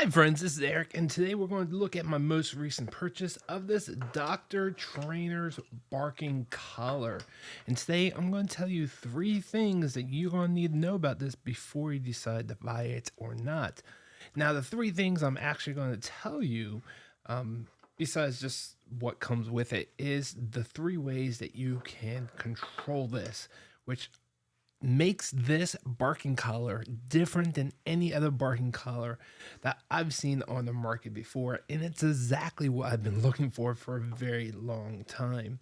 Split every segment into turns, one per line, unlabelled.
Hi friends, this is Eric, and today we're going to look at my most recent purchase of this Dr. Trainer's barking collar. And today I'm going to tell you 3 things that you're going to need to know about this before you decide to buy it or not. Now, the 3 things I'm actually going to tell you, besides just what comes with it, is the 3 ways that you can control this, which makes this barking collar different than any other barking collar that I've seen on the market before. And it's exactly what I've been looking for a very long time.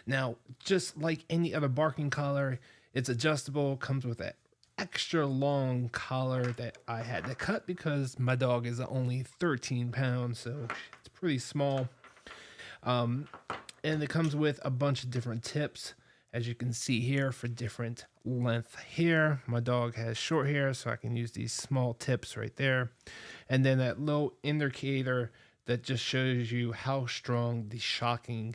Now, just like any other barking collar, it's adjustable, comes with an extra long collar that I had to cut because my dog is only 13 pounds, so it's pretty small. And it comes with a bunch of different tips, as you can see here, for different length hair. My dog has short hair, so I can use these small tips right there. And then that little indicator that just shows you how strong the shocking,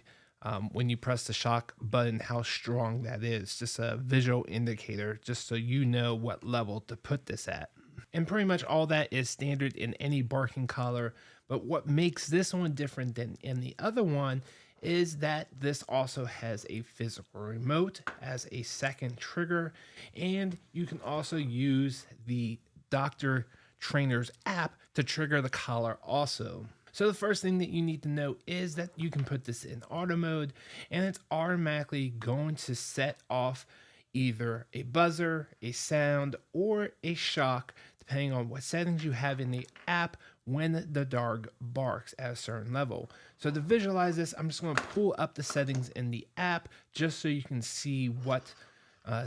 when you press the shock button, how strong that is. Just a visual indicator, just so you know what level to put this at. And pretty much all that is standard in any barking collar. But what makes this one different than any other one is that this also has a physical remote as a second trigger, and you can also use the Dr. Trainer's app to trigger the collar also. So the first thing that you need to know is that you can put this in auto mode, and it's automatically going to set off either a buzzer, a sound, or a shock, depending on what settings you have in the app when the dog barks at a certain level. So to visualize this, I'm just going to pull up the settings in the app just so you can see what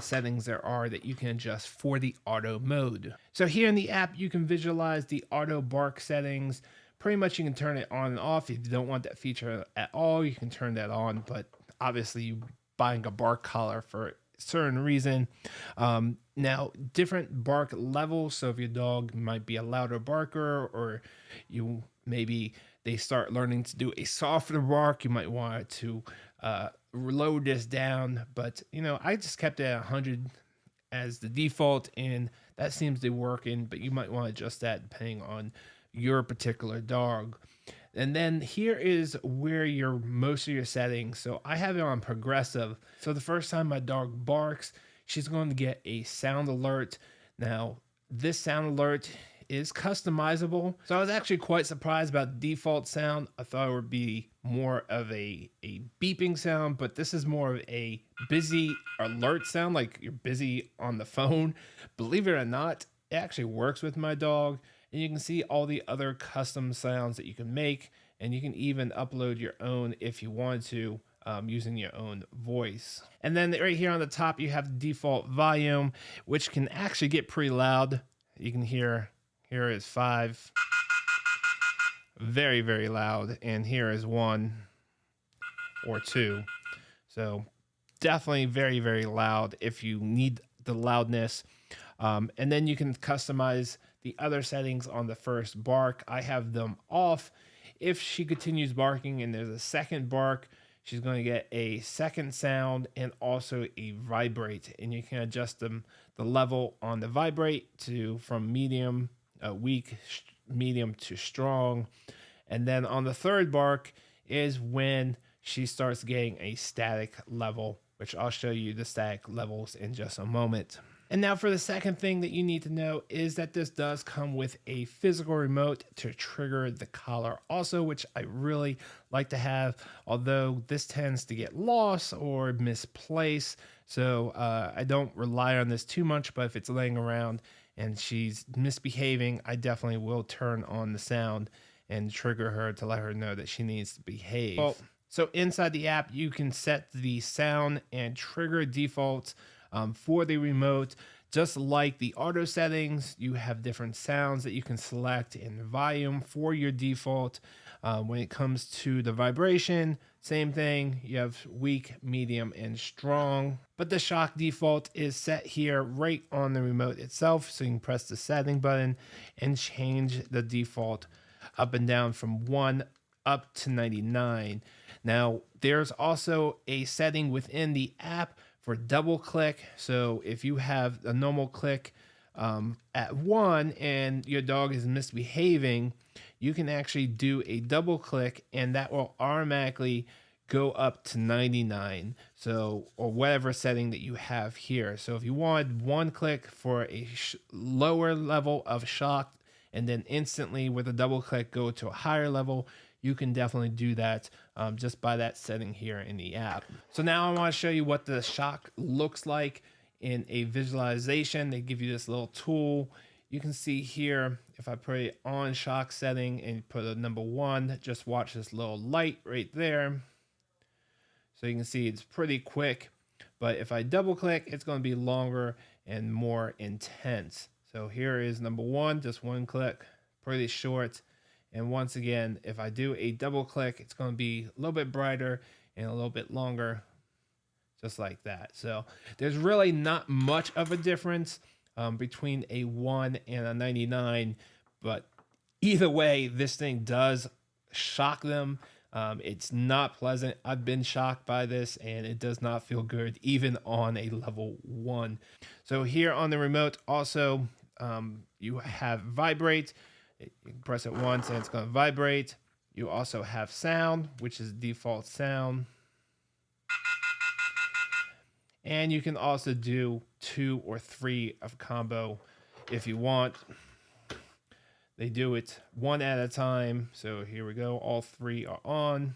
settings there are that you can adjust for the auto mode. So here in the app, you can visualize the auto bark settings. Pretty much you can turn it on and off. If you don't want that feature at all, you can turn that on, but obviously you buying a bark collar for a certain reason. Now, different bark levels. So if your dog might be a louder barker, or you maybe they start learning to do a softer bark, you might want to lower this down. But I just kept it at 100 as the default, and that seems to be working. But you might want to adjust that depending on your particular dog. And then here is where most of your settings. So I have it on progressive. So the first time my dog barks, she's going to get a sound alert. Now, this sound alert is customizable. So I was actually quite surprised about the default sound. I thought it would be more of a beeping sound, but this is more of a busy alert sound, like you're busy on the phone. Believe it or not, it actually works with my dog. And you can see all the other custom sounds that you can make, and you can even upload your own if you want to, using your own voice. And then right here on the top, you have the default volume, which can actually get pretty loud. You can hear, here is 5, very, very loud, and here is 1 or 2. So definitely very, very loud if you need the loudness. And then you can customize the other settings on the first bark. I have them off. If she continues barking and there's a second bark, she's going to get a second sound and also a vibrate. And you can adjust the level on the vibrate from medium, weak, medium to strong. And then on the third bark is when she starts getting a static level, which I'll show you the static levels in just a moment. And now for the second thing that you need to know is that this does come with a physical remote to trigger the collar also, which I really like to have, although this tends to get lost or misplaced. So I don't rely on this too much, but if it's laying around and she's misbehaving, I definitely will turn on the sound and trigger her to let her know that she needs to behave. Well, so inside the app, you can set the sound and trigger defaults for the remote. Just like the auto settings, you have different sounds that you can select in volume for your default. When it comes to the vibration, same thing. You have weak, medium, and strong. But the shock default is set here right on the remote itself. So you can press the setting button and change the default up and down from 1 up to 99. Now, there's also a setting within the app for double click. So if you have a normal click at 1 and your dog is misbehaving, you can actually do a double click and that will automatically go up to 99. So, or whatever setting that you have here. So if you want one click for a lower level of shock and then instantly with a double click go to a higher level, you can definitely do that just by that setting here in the app. So now I want to show you what the shock looks like in a visualization. They give you this little tool. You can see here, if I put it on shock setting and put a number 1, just watch this little light right there. So you can see it's pretty quick, but if I double click, it's going to be longer and more intense. So here is number 1, just 1 click, pretty short. And once again, if I do a double click, it's going to be a little bit brighter and a little bit longer, just like that. So there's really not much of a difference between a 1 and a 99, but either way, this thing does shock them. It's not pleasant. I've been shocked by this and it does not feel good, even on a level 1. So here on the remote, also, you have vibrate. You can press it once and it's going to vibrate. You also have sound, which is default sound. And you can also do 2 or 3 of combo if you want. They do it 1 at a time. So here we go. All 3 are on.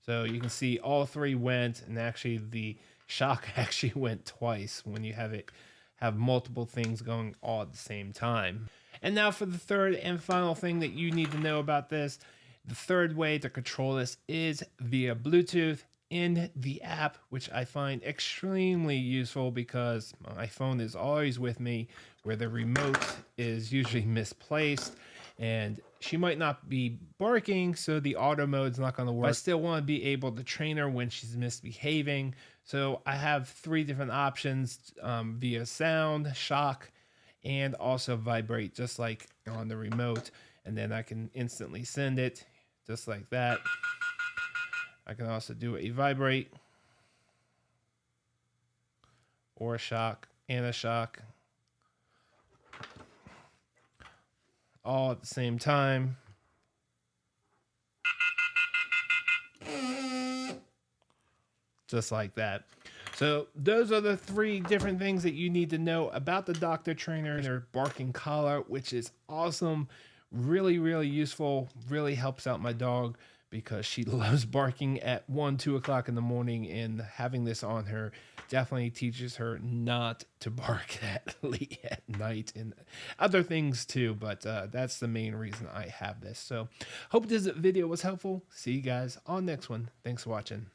So you can see all 3 went, and actually the shock actually went twice when you have multiple things going all at the same time. And now for the third and final thing that you need to know about this. The third way to control this is via Bluetooth in the app, which I find extremely useful because my phone is always with me, where the remote is usually misplaced and she might not be barking, so the auto mode's not going to work. I still want to be able to train her when she's misbehaving. So I have 3 different options via sound, shock, and also vibrate, just like on the remote. And then I can instantly send it just like that. I can also do a vibrate or a shock and a shock all at the same time. Just like that. So those are the 3 different things that you need to know about the Dr. Trainer barking collar, which is awesome. Really, really useful. Really helps out my dog because she loves barking at 1, 2 o'clock in the morning, and having this on her definitely teaches her not to bark that late at night and other things too. But that's the main reason I have this. So hope this video was helpful. See you guys on next one. Thanks for watching.